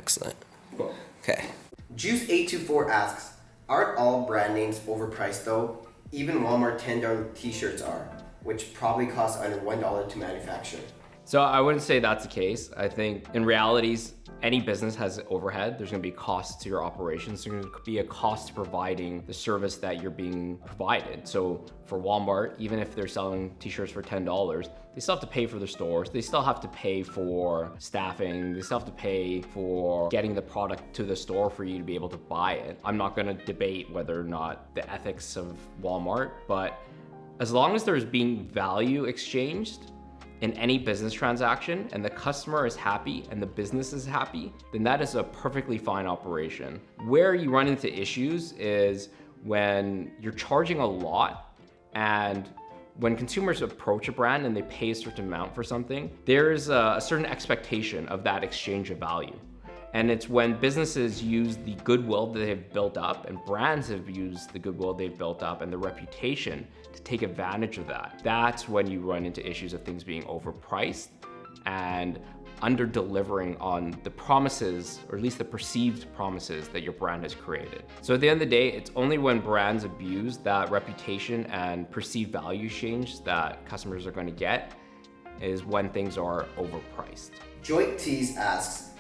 Excellent. Cool. Okay. Juice824 asks, aren't all brand names overpriced though? Even Walmart $10 t-shirts are, which probably cost under $1 to manufacture. So I wouldn't say that's the case. I think in realities, any business has overhead. There's gonna be costs to your operations. There's gonna be a cost to providing the service that you're being provided. So for Walmart, even if they're selling t-shirts for $10, they still have to pay for their stores. They still have to pay for staffing. They still have to pay for getting the product to the store for you to be able to buy it. I'm not gonna debate whether or not the ethics of Walmart, but as long as there's being value exchanged in any business transaction and the customer is happy and the business is happy, then that is a perfectly fine operation. Where you run into issues is when you're charging a lot, and when consumers approach a brand and they pay a certain amount for something, there's a certain expectation of that exchange of value. And it's when businesses use the goodwill that they've built up, and brands have used the goodwill they've built up and the reputation to take advantage of that. That's when you run into issues of things being overpriced and under-delivering on the promises, or at least the perceived promises that your brand has created. So at the end of the day, it's only when brands abuse that reputation and perceived value change that customers are going to get is when things are overpriced. Joy Tees asks,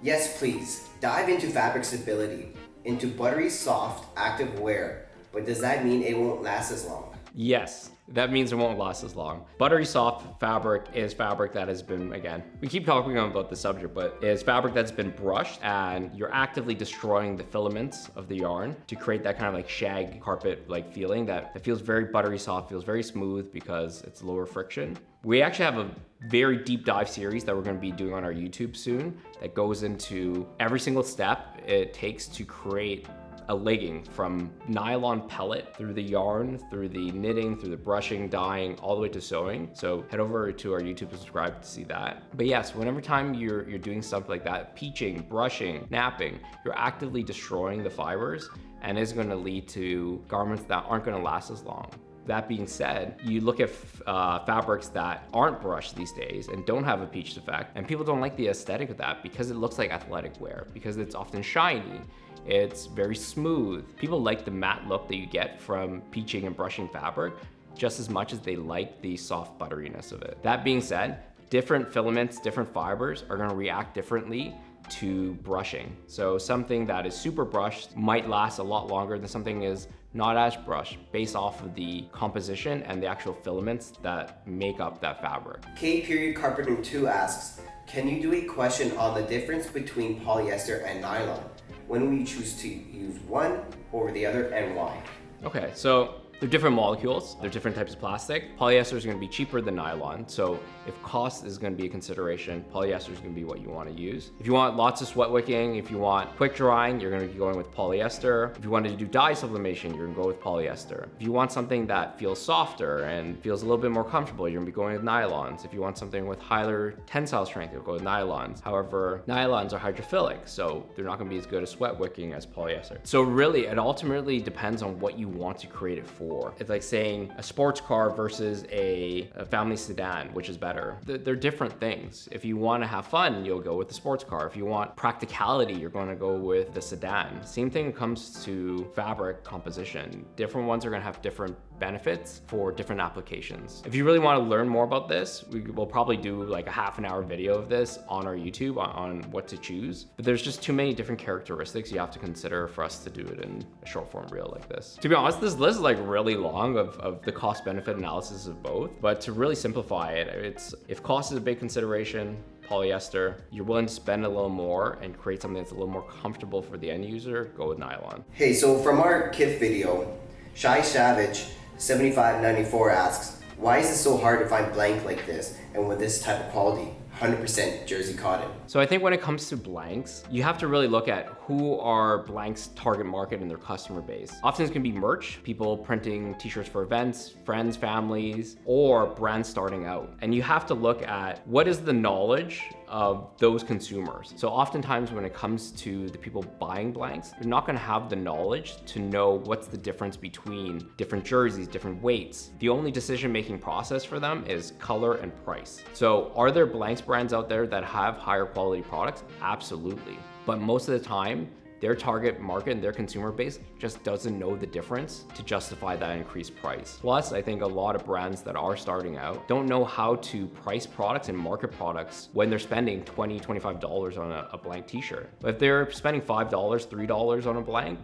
yes, please, dive into fabric stability, into buttery, soft, active wear, but does that mean it won't last as long? Yes, that means it won't last as long. Buttery soft fabric is fabric that has been, again, we keep talking about the subject, but it's fabric that's been brushed, and you're actively destroying the filaments of the yarn to create that kind of like shag carpet like feeling that feels very buttery soft, feels very smooth because it's lower friction. We actually have a very deep dive series that we're going to be doing on our YouTube soon that goes into every single step it takes to create a legging, from nylon pellet through the yarn, through the knitting, through the brushing, dyeing, all the way to sewing. So head over to our YouTube and subscribe to see that. But yes, whenever time you're doing stuff like that, peaching, brushing, napping, you're actively destroying the fibers, and it's going to lead to garments that aren't going to last as long. That being said, you look at fabrics that aren't brushed these days and don't have a peached effect, and people don't like the aesthetic of that because it looks like athletic wear, because it's often shiny, it's very smooth. People like the matte look that you get from peaching and brushing fabric just as much as they like the soft butteriness of it. That being said, different filaments, different fibers are gonna react differently to brushing. So something that is super brushed might last a lot longer than something is not as brushed, based off of the composition and the actual filaments that make up that fabric. K.Carpenter2 asks, can you do a question on the difference between polyester and nylon? When will you choose to use one over the other, and why? Okay, so they're different molecules, they're different types of plastic. Polyester is gonna be cheaper than nylon, so if cost is gonna be a consideration, polyester is gonna be what you wanna use. If you want lots of sweat wicking, if you want quick drying, you're gonna be going with polyester. If you wanted to do dye sublimation, you're gonna go with polyester. If you want something that feels softer and feels a little bit more comfortable, you're gonna be going with nylons. If you want something with higher tensile strength, you'll go with nylons. However, nylons are hydrophilic, so they're not gonna be as good at sweat wicking as polyester. So really, it ultimately depends on what you want to create it for. It's like saying a sports car versus a family sedan, which is better. They're different things. If you want to have fun, you'll go with the sports car. If you want practicality, you're going to go with the sedan. Same thing comes to fabric composition. Different ones are going to have different benefits for different applications. If you really want to learn more about this, we will probably do like a half-an-hour video of this on our YouTube on what to choose. But there's just too many different characteristics you have to consider for us to do it in a short form reel like this. To be honest, this list is like really long of the cost benefit analysis of both, but to really simplify it, it's if cost is a big consideration, polyester, you're willing to spend a little more and create something that's a little more comfortable for the end user, go with nylon. Hey, so from our kit video, Shy Savage 7594 asks, why is it so hard to find blank like this and with this type of quality? 100% jersey cotton. So I think when it comes to blanks, you have to really look at who are blanks' target market and their customer base. Often it's gonna be merch, people printing t-shirts for events, friends, families, or brands starting out. And you have to look at what is the knowledge of those consumers. So oftentimes when it comes to the people buying blanks, you're not gonna have the knowledge to know what's the difference between different jerseys, different weights. The only decision-making process for them is color and price. So are there blanks brands out there that have higher quality products? Absolutely. But most of the time, their target market and their consumer base just doesn't know the difference to justify that increased price. Plus, I think a lot of brands that are starting out don't know how to price products and market products when they're spending $20, $25 on a blank t-shirt. But if they're spending $5, $3 on a blank,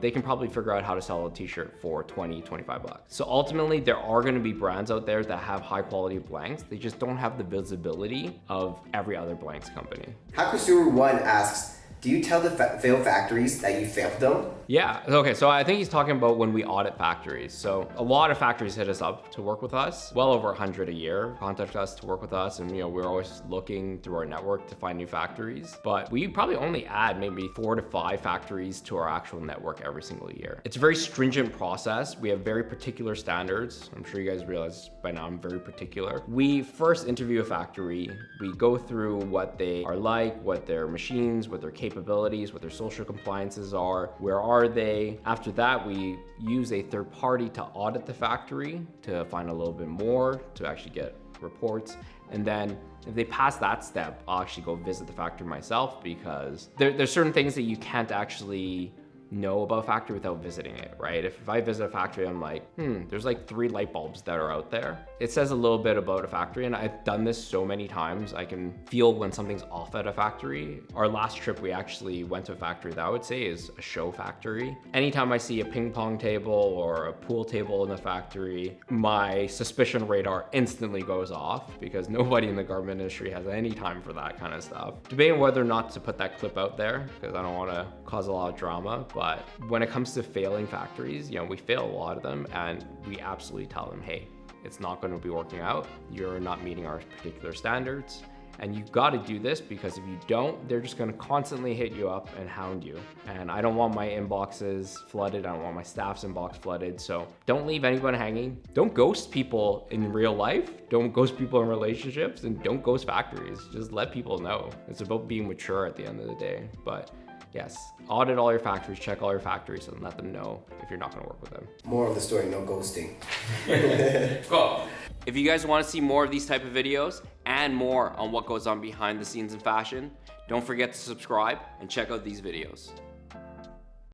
they can probably figure out how to sell a t-shirt for 20, 25 bucks. So ultimately, there are gonna be brands out there that have high quality blanks. They just don't have the visibility of every other blanks company. How Consumer One asks, do you tell the failed factories that you failed them? Yeah, okay, so I think he's talking about when we audit factories. So a lot of factories hit us up to work with us, well over 100 a year, contact us to work with us, and we're always looking through our network to find new factories. But we probably only add maybe 4 to 5 factories to our actual network every single year. It's a very stringent process. We have very particular standards. I'm sure you guys realize by now I'm very particular. We first interview a factory. We go through what they are like, what their machines, what their capabilities, what their social compliances are, where are they. After that, we use a third party to audit the factory to find a little bit more, to actually get reports. And then if they pass that step, I'll actually go visit the factory myself, because there's certain things that you can't actually know about a factory without visiting it, right? If I visit a factory, I'm like, there's like 3 light bulbs that are out there. It says a little bit about a factory, and I've done this so many times. I can feel when something's off at a factory. Our last trip, we actually went to a factory that I would say is a show factory. Anytime I see a ping pong table or a pool table in the factory, my suspicion radar instantly goes off, because nobody in the garment industry has any time for that kind of stuff. Debating whether or not to put that clip out there, because I don't want to cause a lot of drama, but when it comes to failing factories, we fail a lot of them, and we absolutely tell them, hey, it's not going to be working out. You're not meeting our particular standards, and you've got to do this, because if you don't, they're just going to constantly hit you up and hound you. And I don't want my inboxes flooded. I don't want my staff's inbox flooded. So don't leave anyone hanging. Don't ghost people in real life. Don't ghost people in relationships, and don't ghost factories. Just let people know. It's about being mature at the end of the day. But yes, audit all your factories, check all your factories, and let them know if you're not going to work with them. More of the story, no ghosting. Cool. If you guys want to see more of these type of videos and more on what goes on behind the scenes in fashion, don't forget to subscribe and check out these videos.